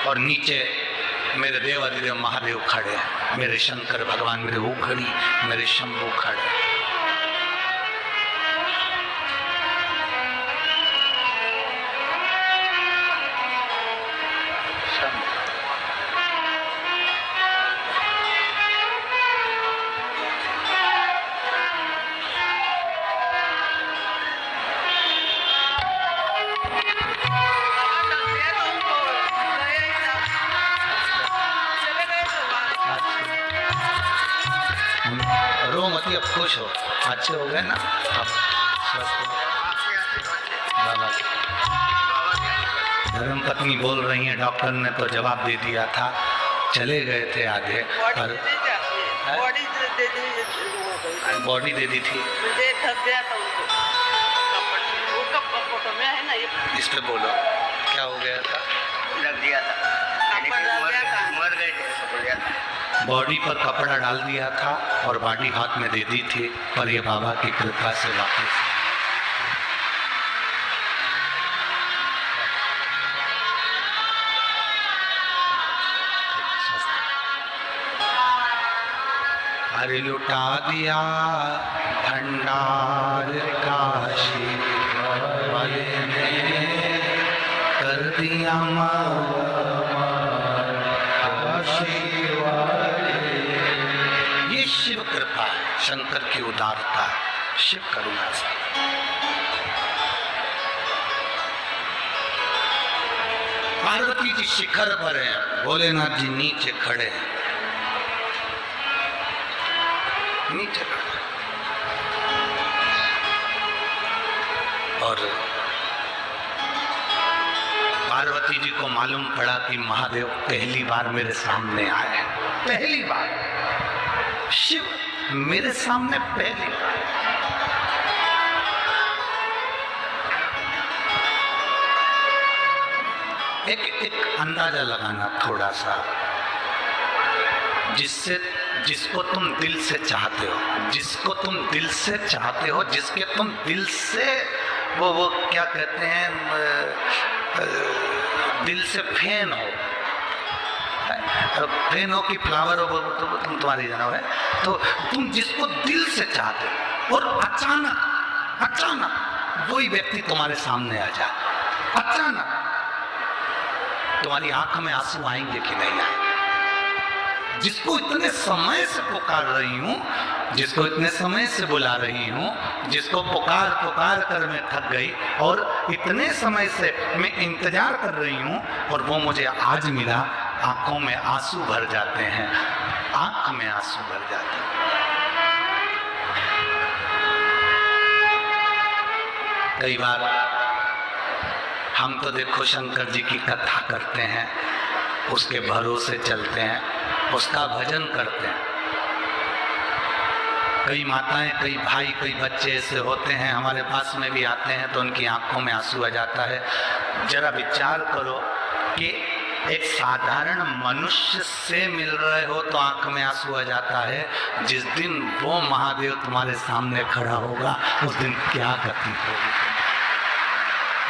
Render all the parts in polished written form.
और नीचे मेरे देव अधिदेव महादेव खड़े हैं, मेरे शंकर भगवान, मेरे उखड़ी, मेरे शंभू खड़े। रो मत, अब खुश हो, अच्छे हो गए ना, अब स्वस्थ हो। बाबा धर्म पत्नी बोल रही है, डॉक्टर ने तो जवाब दे दिया था, चले गए थे आधे, पर बॉडी दे दी थी। इस पे बोलो क्या हो गया था? लग दिया था, मर गए थे। बॉडी पर कपड़ा डाल दिया था और बॉडी हाथ में दे दी थी, पर ये बाबा की कृपा से वापस। अरे लुटा दिया भंडार काशी वाले ने, कर दिया ये शिव कृपा है, शंकर की उदारता, शिव करुणा से। पार्वती जी शिखर पर हैं, भोलेनाथ जी नीचे खड़े हैं, नीचे खड़े। और पार्वती जी को मालूम पड़ा कि महादेव पहली बार मेरे सामने आए हैं, पहली बार शिव मेरे सामने पहली बार। एक अंदाजा लगाना थोड़ा सा, जिसको तुम दिल से चाहते हो, जिसको तुम दिल से चाहते हो, जिसके तुम दिल से वो क्या कहते हैं, दिल से फैन हो, फैन हो कि फ्लावर हो, तो तुम तुम्हारी जानो है, तो तुम जिसको दिल से चाहते हो और अचानक वही व्यक्ति तुम्हारे सामने आ जाए, अचानक तुम्हारी आंख में आंसू आएंगे कि नहीं आएंगे? जिसको इतने समय से पुकार रही हूँ, जिसको इतने समय से बुला रही हूँ, जिसको पुकार कर मैं थक गई और इतने समय से मैं इंतजार कर रही हूँ, और वो मुझे आज मिला, आंखों में आंसू भर जाते हैं, आंख में आंसू भर जाते हैं। कई बार हम तो देखो शंकर जी की कथा करते हैं, उसके भरोसे चलते हैं, उसका भजन करते हैं। कई माताएं, कई भाई, कई बच्चे ऐसे होते हैं, हमारे पास में भी आते हैं तो उनकी आंखों में आंसू आ जाता है। जरा विचार करो कि एक साधारण मनुष्य से मिल रहे हो तो आंख में आंसू आ जाता है, जिस दिन वो महादेव तुम्हारे सामने खड़ा होगा उस दिन क्या गति होगी?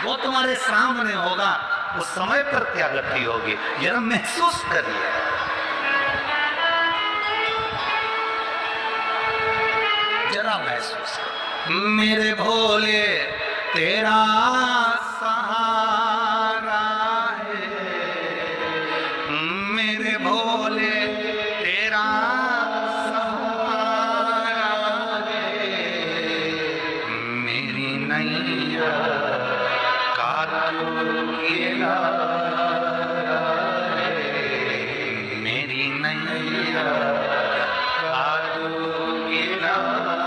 वो तुम्हारे सामने होगा, उस समय पर क्या गति होगी? जरा महसूस करिए। जरा महसूस कर, मेरे भोले तेरा सहारा है, मेरे भोले तेरा सहारा है, मेरी नैया का तू किनारा है, मेरी नैया का तू किनारा।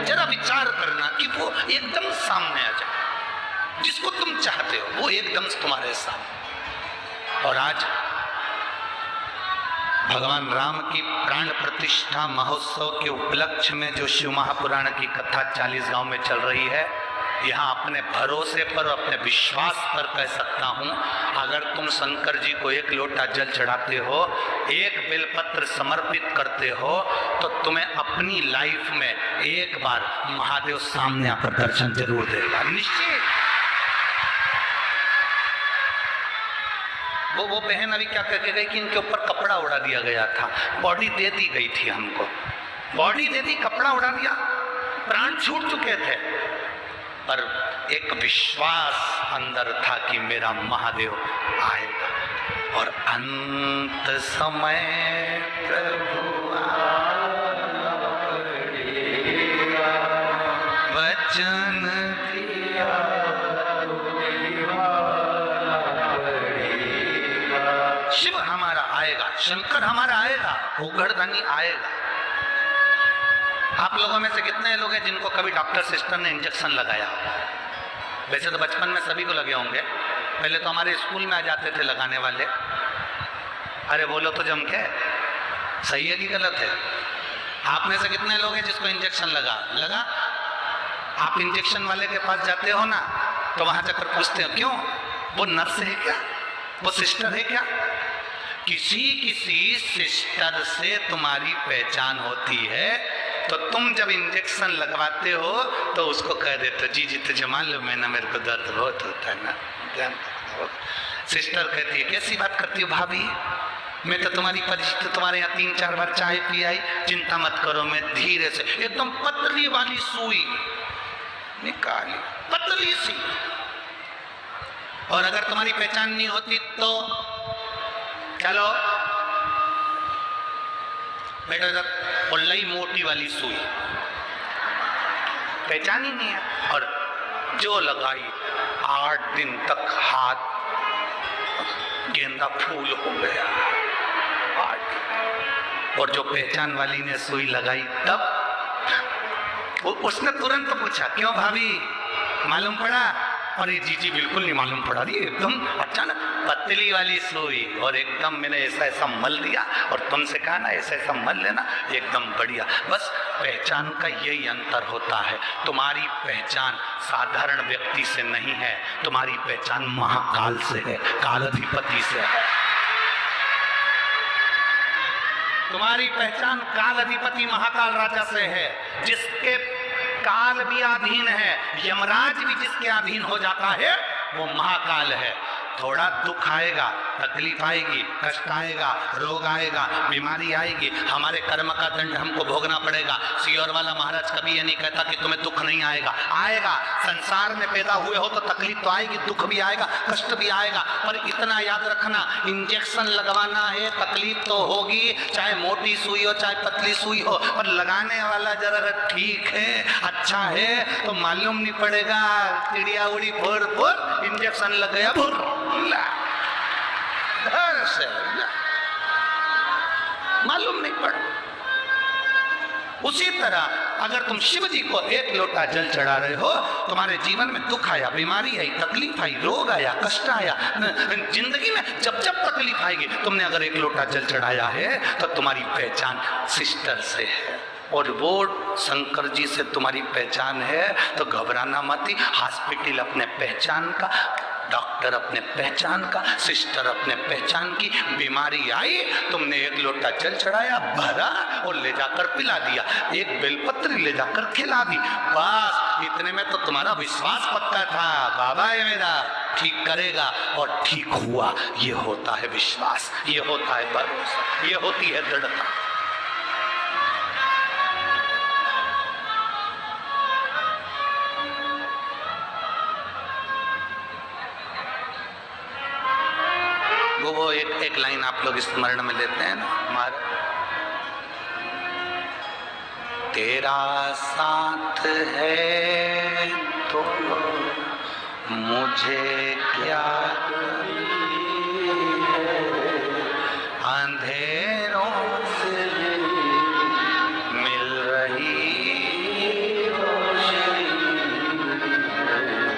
जरा विचार करना कि वो एकदम सामने आ जाए, जिसको तुम चाहते हो वो एकदम तुम्हारे सामने। और आज भगवान राम की प्राण प्रतिष्ठा महोत्सव के उपलक्ष्य में जो शिव महापुराण की कथा 40 गांव में चल रही है, यहाँ अपने भरोसे पर, अपने विश्वास पर कह सकता हूँ, अगर तुम शंकर जी को एक लोटा जल चढ़ाते हो, एक बेलपत्र समर्पित करते हो, तो तुम्हें अपनी लाइफ में एक बार महादेव सामने आकर दर्शन जरूर देगा, निश्चित। वो बहन अभी क्या करके गई कि इनके ऊपर कपड़ा उड़ा दिया गया था, बॉडी दे दी गई थी हमको, बॉडी दे दी, कपड़ा उड़ा दिया, प्राण छूट चुके थे, पर एक विश्वास अंदर था कि मेरा महादेव आएगा और अंत समय प्रभु वचन दिया शिव हमारा आएगा, शंकर हमारा आएगा, उघड़दानी आएगा। आप लोगों में से कितने लोग हैं जिनको कभी डॉक्टर सिस्टर ने इंजेक्शन लगाया? वैसे तो बचपन में सभी को लगे होंगे, पहले तो हमारे स्कूल में आ जाते थे लगाने वाले। अरे बोलो तो जम के, सही है कि गलत है? आप में से कितने लोग हैं जिसको इंजेक्शन लगा? आप इंजेक्शन वाले के पास जाते हो ना, तो वहां जाकर पूछते हो क्यों, वो नर्स है क्या, वो सिस्टर है क्या? किसी सिस्टर से तुम्हारी पहचान होती है, तो तुम जब इंजेक्शन लगवाते हो तो उसको कह देते हो जी तुझे मालूम है ना, मेरे को दर्द बहुत होता है ना। सिस्टर कहती है कैसी बात करती हो भाभी, मैं तो तुम्हारी परिचित, तुम्हारे यहाँ 3-4 बार चाय पी आई, चिंता मत करो, मैं धीरे से एकदम पतली वाली सुई निकाली, पतली सी। और अगर तुम्हारी पहचान नहीं होती तो चलो बेटा इधर, पल्लाई मोटी वाली सुई, पहचान ही नहीं है। और जो लगाई 8 दिन तक हाथ गेंदा फूल हो गया। और जो पहचान वाली ने सुई लगाई तब उसने तुरंत पूछा क्यों भाभी, मालूम पड़ा? अरे जी बिल्कुल नहीं मालूम पड़ा, रही एकदम अचानक पतली वाली सुई, और एकदम मैंने ऐसा मल दिया, और तुमसे कहा ना ऐसा मल लेना, एकदम बढ़िया। बस पहचान का यही अंतर होता है, तुम्हारी पहचान साधारण व्यक्ति से नहीं है, तुम्हारी पहचान महाकाल से है, कालाधिपति से है। तुम्हारी पहचान काल अधिपति महाकाल राजा से है, जिसके काल भी अधीन है, यमराज भी जिसके अधीन हो जाता है वो महाकाल है। थोड़ा दुख आएगा, तकलीफ आएगी, कष्ट आएगा, रोग आएगा, बीमारी आएगी, हमारे कर्म का दंड हमको भोगना पड़ेगा। सियोर वाला महाराज कभी ये नहीं कहता कि तुम्हें दुख नहीं आएगा, आएगा। संसार में पैदा हुए हो तो तकलीफ तो आएगी, दुख भी आएगा, कष्ट भी आएगा, पर इतना याद रखना, इंजेक्शन लगवाना है, तकलीफ तो होगी, चाहे मोटी सुई हो चाहे पतली सुई हो, पर लगाने वाला जरा ठीक है, अच्छा है, तो मालूम नहीं पड़ेगा। चिड़िया उड़ी फुर फुर, इंजेक्शन लग गया फुर, से मालूम नहीं पड़ा। उसी तरह अगर तुम शिव जी को 1 लोटा जल चढ़ा रहे हो, तुम्हारे जीवन में दुख आया, बीमारी आई, तकलीफ आई, रोग आया, कष्ट आया, जिंदगी में जब तकलीफ आएगी, तुमने अगर 1 लोटा जल चढ़ाया है तो तुम्हारी पहचान सिस्टर से है, और वो शंकर जी से तुम्हारी पहचान है। तो घबराना मत, हॉस्पिटल अपने पहचान का, डॉक्टर अपने पहचान का, सिस्टर अपने पहचान की। बीमारी आई, तुमने 1 लोटा जल चढ़ाया, भरा और ले जाकर पिला दिया, 1 बेलपत्र ले जाकर खिला दी, बस इतने में तो तुम्हारा विश्वास पक्का था, बाबा है मेरा, ठीक करेगा, और ठीक हुआ। ये होता है विश्वास, ये होता है भरोसा, ये होती है दृढ़ता। वो एक लाइन आप लोग स्मरण में लेते हैं ना, हमारा तेरा साथ है तो मुझे क्या अंधेरों से मिल रही रोशनी।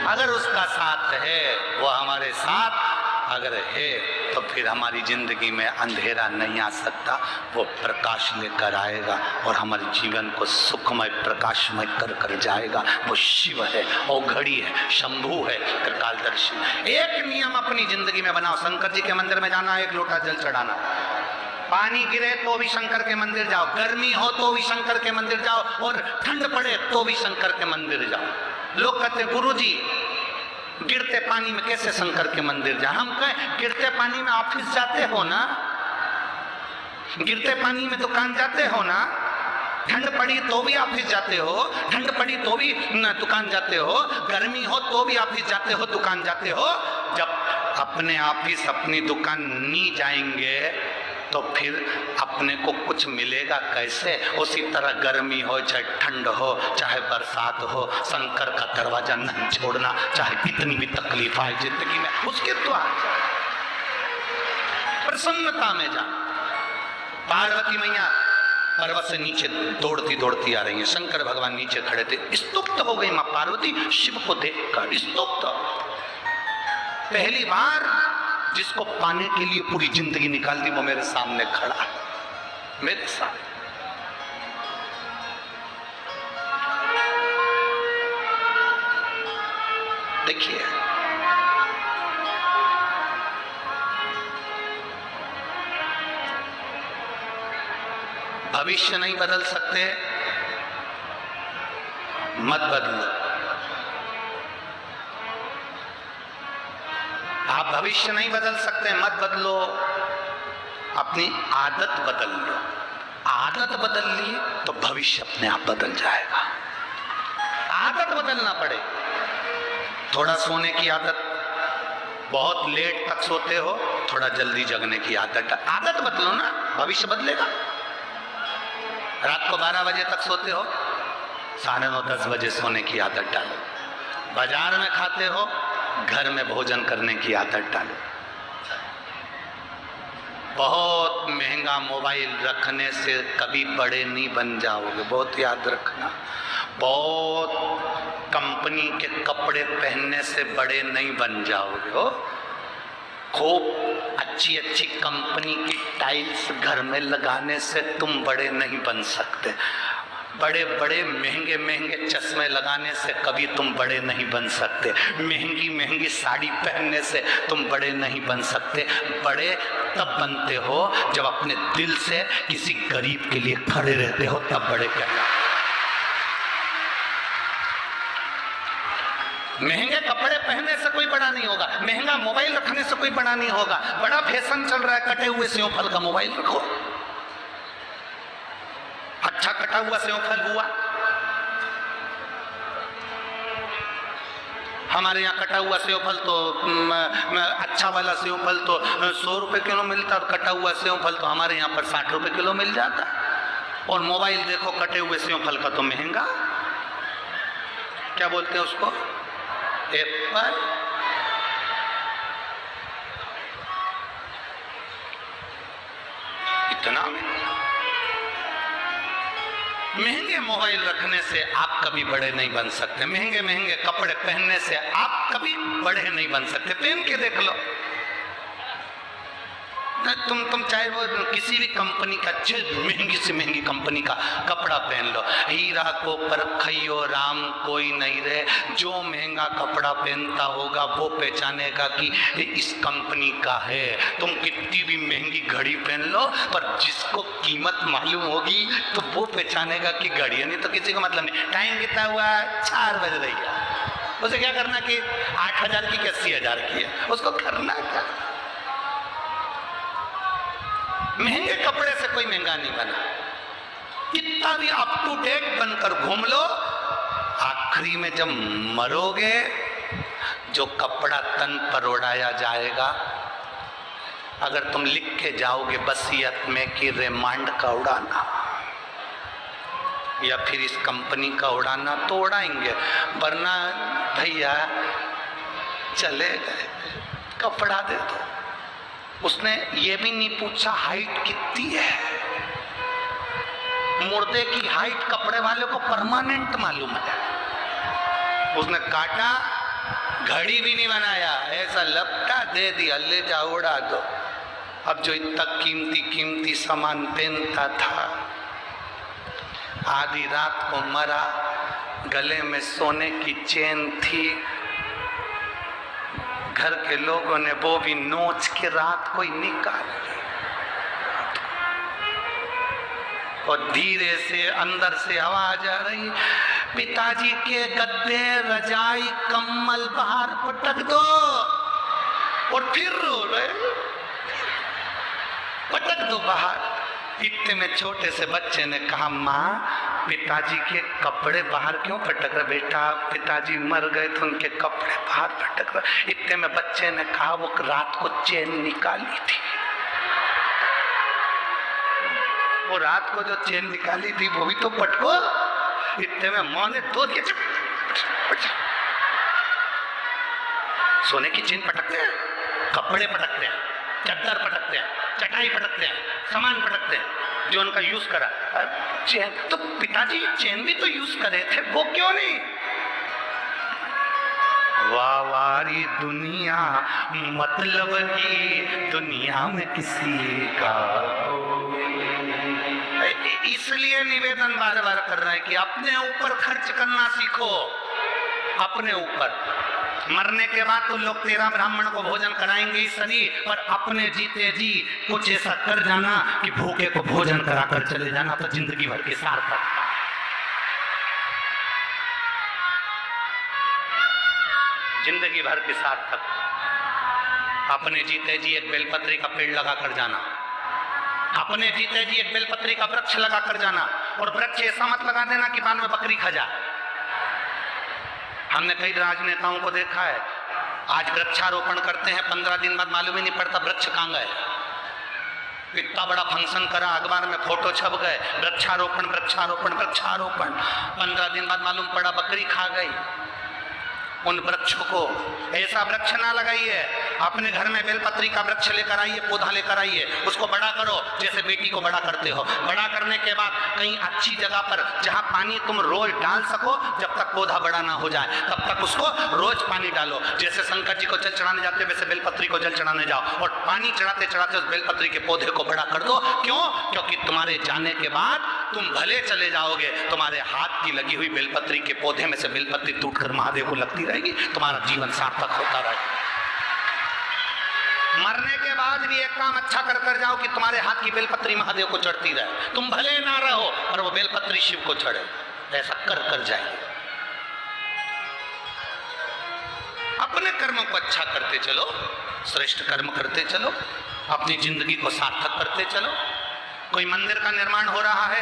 अगर उसका साथ है, वो हमारे साथ अगर है, तो फिर हमारी जिंदगी में अंधेरा नहीं आ सकता, वो प्रकाश लेकर आएगा और हमारे जीवन को सुखमय प्रकाशमय कर जाएगा। वो शिव है, औघड़ी है, शंभू है, त्रिकालदर्शी। एक नियम अपनी जिंदगी में बनाओ, शंकर जी के मंदिर में जाना, 1 लोटा जल चढ़ाना, पानी गिरे तो भी शंकर के मंदिर जाओ, गर्मी हो तो भी शंकर के मंदिर जाओ, और ठंड पड़े तो भी शंकर के मंदिर जाओ। लोग कहते हैं गुरुजी गिरते पानी में कैसे शंकर के मंदिर जा? हम कहें गिरते पानी में ऑफिस जाते हो ना, गिरते पानी में दुकान जाते हो ना, ठंड पड़ी तो भी ऑफिस जाते हो, ठंड पड़ी तो भी दुकान जाते हो, गर्मी हो तो भी ऑफिस जाते हो, दुकान जाते हो। जब अपने ऑफिस अपनी दुकान नहीं जाएंगे तो फिर अपने को कुछ मिलेगा कैसे? उसी तरह गर्मी हो चाहे ठंड हो चाहे बरसात हो, शंकर का दरवाजा नहीं छोड़ना, चाहे कितनी भी तकलीफ आए जिंदगी में, उसके द्वार जा, प्रसन्नता में जा। पार्वती मैया पर्वत से नीचे दौड़ती दौड़ती आ रही है, शंकर भगवान नीचे खड़े थे, स्तुप्त हो गई मां पार्वती शिव को देखकर, स्तुप्त। पहली बार जिसको पाने के लिए पूरी जिंदगी निकाल दी वो मेरे सामने खड़ा, मेरे सामने। देखिए भविष्य नहीं बदल सकते, मत बदलो। आप भविष्य नहीं बदल सकते, मत बदलो, अपनी आदत बदल लो। आदत बदल ली तो भविष्य अपने आप बदल जाएगा। आदत बदलना पड़े। थोड़ा सोने की आदत, बहुत लेट तक सोते हो, थोड़ा जल्दी जगने की आदत, आदत बदलो ना, भविष्य बदलेगा। रात को 12 बजे तक सोते हो, 9:30-10 बजे सोने की आदत डालो। बाजार में खाते हो, घर में भोजन करने की आदत डालो। बहुत महंगा मोबाइल रखने से कभी बड़े नहीं बन जाओगे, बहुत याद रखना। बहुत कंपनी के कपड़े पहनने से बड़े नहीं बन जाओगे हो। खूब अच्छी अच्छी कंपनी की टाइल्स घर में लगाने से तुम बड़े नहीं बन सकते। बड़े बड़े महंगे महंगे चश्मे लगाने से कभी तुम बड़े नहीं बन सकते। महंगी महंगी साड़ी पहनने से तुम बड़े नहीं बन सकते। बड़े तब बनते हो जब अपने दिल से किसी गरीब के लिए खड़े रहते हो, तब बड़े कहना। महंगे कपड़े पहनने से कोई बड़ा नहीं होगा, महंगा मोबाइल रखने से कोई बड़ा नहीं होगा। बड़ा फैशन चल रहा है, कटे हुए सेव फल का मोबाइल रखो। अच्छा कटा हुआ सेव फल हुआ, हमारे यहाँ कटा हुआ सेव फल तो अच्छा वाला सेव फल तो 100 रुपए किलो मिलता, और कटा हुआ सेव फल तो हमारे यहाँ पर 60 रुपए किलो मिल जाता। और मोबाइल देखो कटे हुए सेव फल का तो महंगा, क्या बोलते हैं उसको, एप्पल। इतना महंगे मोबाइल रखने से आप कभी बड़े नहीं बन सकते। महंगे महंगे कपड़े पहनने से आप कभी बड़े नहीं बन सकते। पहन के देख लो, तुम चाहे वो किसी भी कंपनी का, अच्छे महंगी से महंगी कंपनी का कपड़ा पहन लो, हीरा को परखइयो राम कोई नहीं रहे। जो महंगा कपड़ा पहनता होगा वो पहचानेगा कि इस कंपनी का है। तुम कितनी भी महंगी घड़ी पहन लो, पर जिसको कीमत मालूम होगी तो वो पहचानेगा कि घड़ी है। नहीं तो किसी को मतलब नहीं। टाइम कितना हुआ, 4 बज रही है, उसे क्या करना कि 8,000 की 80,000 की है, उसको करना क्या। महंगे कपड़े से कोई महंगा नहीं बना। कितना भी अप टू डेट बनकर घूम लो, आखिरी में जब मरोगे जो कपड़ा तन पर उड़ाया जाएगा, अगर तुम लिख के जाओगे वसीयत में कि रिमांड का उड़ाना या फिर इस कंपनी का उड़ाना, तो उड़ाएंगे, वरना भैया चले गए, कपड़ा दे दो। उसने ये भी नहीं पूछा हाइट कितनी है। मुर्दे की हाइट कपड़े वाले को परमानेंट मालूम है। उसने काटा, घड़ी भी नहीं बनाया, ऐसा लपटा दे दिया, ले जाओ उड़ा दो। अब जो इतना कीमती कीमती सामान पहनता था, आधी रात को मरा, गले में सोने की चेन थी, घर के लोगों ने वो भी नोच के रात को ही निकाल ली, और धीरे से अंदर से आवाज आ रही, पिताजी के गद्दे रजाई कम्बल बाहर पटक दो और फिर रो रहे, पटक दो बाहर। इतने में छोटे से बच्चे ने कहा, माँ पिताजी के कपड़े बाहर क्यों पटक रहे? बेटा पिताजी मर गए तो उनके कपड़े बाहर पटक रहे। इतने में बच्चे ने कहा, वो रात को चेन निकाली थी, वो रात को जो चेन निकाली थी वो भी तो पटको। इतने में माँ ने दो दिया, सोने की चेन पटकते हैं, कपड़े पटकते हैं, चद्दर पटकते हैं, चटाई पटकते हैं, सामान पटकते हैं जो उनका यूज करा। चेन तो पिताजी चेन भी तो यूज करे थे, वो क्यों नहीं? वावारी दुनिया मतलब की दुनिया में किसी का। इसलिए निवेदन बार बार कर रहे हैं कि अपने ऊपर खर्च करना सीखो, अपने ऊपर। मरने के बाद तो लोग 13 ब्राह्मण को भोजन कराएंगे इस शरीर पर, अपने जीते जी कुछ ऐसा कर जाना कि भूखे को भोजन कराकर चले जाना, तो जिंदगी भर के सार्थक। जिंदगी भर के सार्थक। अपने जीते जी एक बेलपत्री का पेड़ लगा कर जाना, अपने जीते जी एक बेलपत्री का वृक्ष लगा कर जाना। और वृक्ष ऐसा मत लगा देना कि बाद में बकरी खा जाए। हमने कई राजनेताओं को देखा है, आज वृक्षारोपण करते हैं, 15 दिन बाद मालूम ही नहीं पड़ता वृक्ष कहाँ गए। इतना बड़ा फंक्शन करा, अखबार में फोटो छप गए, वृक्षारोपण वृक्षारोपण वृक्षारोपण, 15 दिन बाद मालूम पड़ा बकरी खा गई उन वृक्षों को। ऐसा वृक्ष ना लगाइए, अपने घर में बेलपत्री का वृक्ष लेकर आइए, पौधा लेकर आइए, उसको बड़ा करो जैसे बेटी को बड़ा करते हो। बड़ा करने के बाद कहीं अच्छी जगह पर जहां पानी तुम रोज डाल सको, जब तक पौधा बड़ा ना हो जाए तब तक उसको रोज पानी डालो। जैसे शंकर जी को जल चढ़ाने जाते वैसे बेलपत्री को जल चढ़ाने जाओ और पानी चढ़ाते चढ़ाते उस बेलपत्री के पौधे को बड़ा कर दो। क्यों? क्योंकि तुम्हारे जाने के बाद तुम भले चले जाओगे, तुम्हारे हाथ की लगी हुई बेलपत्री के पौधे में से बेलपत्री टूटकर महादेव को लगती रहेगी, तुम्हारा जीवन सार्थक होता रहेगा। मरने के बाद भी एक काम अच्छा कर कर जाओ कि तुम्हारे हाथ की बेलपत्री महादेव को चढ़ती रहे, तुम भले ना रहो पर वो बेलपत्री शिव को चढ़े। ऐसा कर कर जाइए, अपने कर्मों को अच्छा करते चलो, श्रेष्ठ कर्म करते चलो, अपनी जिंदगी को सार्थक करते चलो। कोई मंदिर का निर्माण हो रहा है,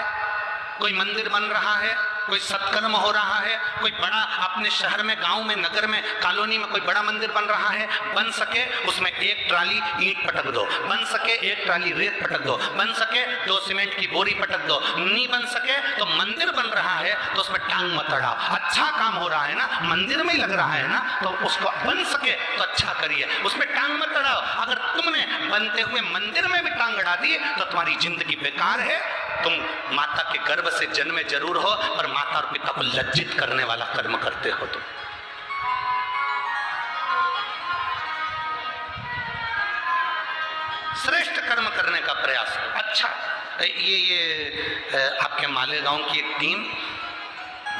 कोई मंदिर बन रहा है, कोई सत्कर्म हो रहा है, कोई बड़ा अपने शहर में, गांव में, नगर में, कॉलोनी में कोई बड़ा मंदिर बन रहा है, बन सके उसमें 1 ट्राली ईंट पटक दो, बन सके 1 ट्राली रेत पटक दो, बन सके 2 सीमेंट की बोरी पटक दो। नहीं बन सके तो मंदिर बन रहा है तो उसमें टांग मत अड़ाओ। अच्छा काम हो रहा है ना, मंदिर में ही लग रहा है ना, तो उसको बन सके तो अच्छा करिए, उसमें टांग मत अड़ाओ। अगर तुमने बनते हुए मंदिर में भी टांग अड़ा दी तो तुम्हारी जिंदगी बेकार है। तुम माता के गर्भ से जन्मे जरूर हो पर माता और पिता को लज्जित करने वाला कर्म करते हो। तुम श्रेष्ठ कर्म करने का प्रयास करो। अच्छा, ये आपके मालेगांव की एक टीम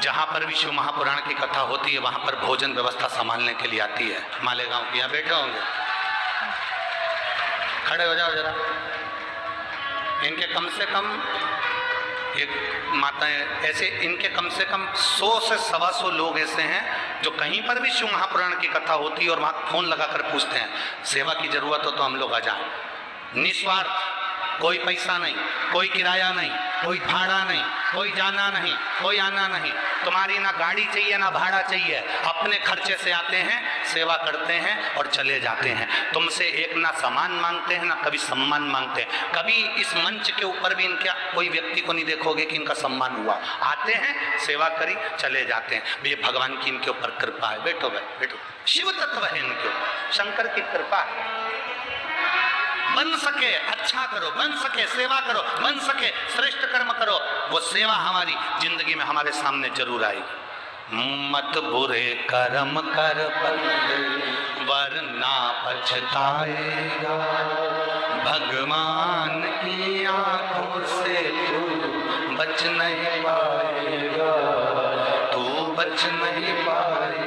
जहां पर भी शिव महापुराण की कथा होती है वहां पर भोजन व्यवस्था संभालने के लिए आती है। मालेगांव की, यहाँ बैठे होंगे, खड़े हो जाओ जरा। इनके कम से कम एक माताएं ऐसे, इनके कम से कम 100 से 125 लोग ऐसे हैं जो कहीं पर भी शिव महापुराण की कथा होती है और वहाँ फोन लगाकर पूछते हैं, सेवा की जरूरत हो तो हम लोग आ जाएं। निस्वार्थ, कोई पैसा नहीं, कोई किराया नहीं, कोई भाड़ा नहीं, कोई जाना नहीं, कोई आना नहीं, तुम्हारी ना गाड़ी चाहिए ना भाड़ा चाहिए, अपने खर्चे से आते हैं, सेवा करते हैं और चले जाते हैं। तुमसे एक ना सामान मांगते हैं ना कभी सम्मान मांगते हैं। कभी इस मंच के ऊपर भी इनका कोई व्यक्ति को नहीं देखोगे कि इनका सम्मान हुआ। आते हैं, सेवा करी, चले जाते हैं। ये भगवान की इनके ऊपर कृपा है। बैठो बैठो, शिव तत्व है इनके ऊपर, शंकर की कृपा है। बन सके अच्छा करो, बन सके सेवा करो, बन सके श्रेष्ठ कर्म करो, वो सेवा हमारी जिंदगी में हमारे सामने जरूर आएगी। मत बुरे कर्म कर वरना पछताएगा, भगवान की आंखों से तू बच नहीं पाएगा, तू बच नहीं पाएगा।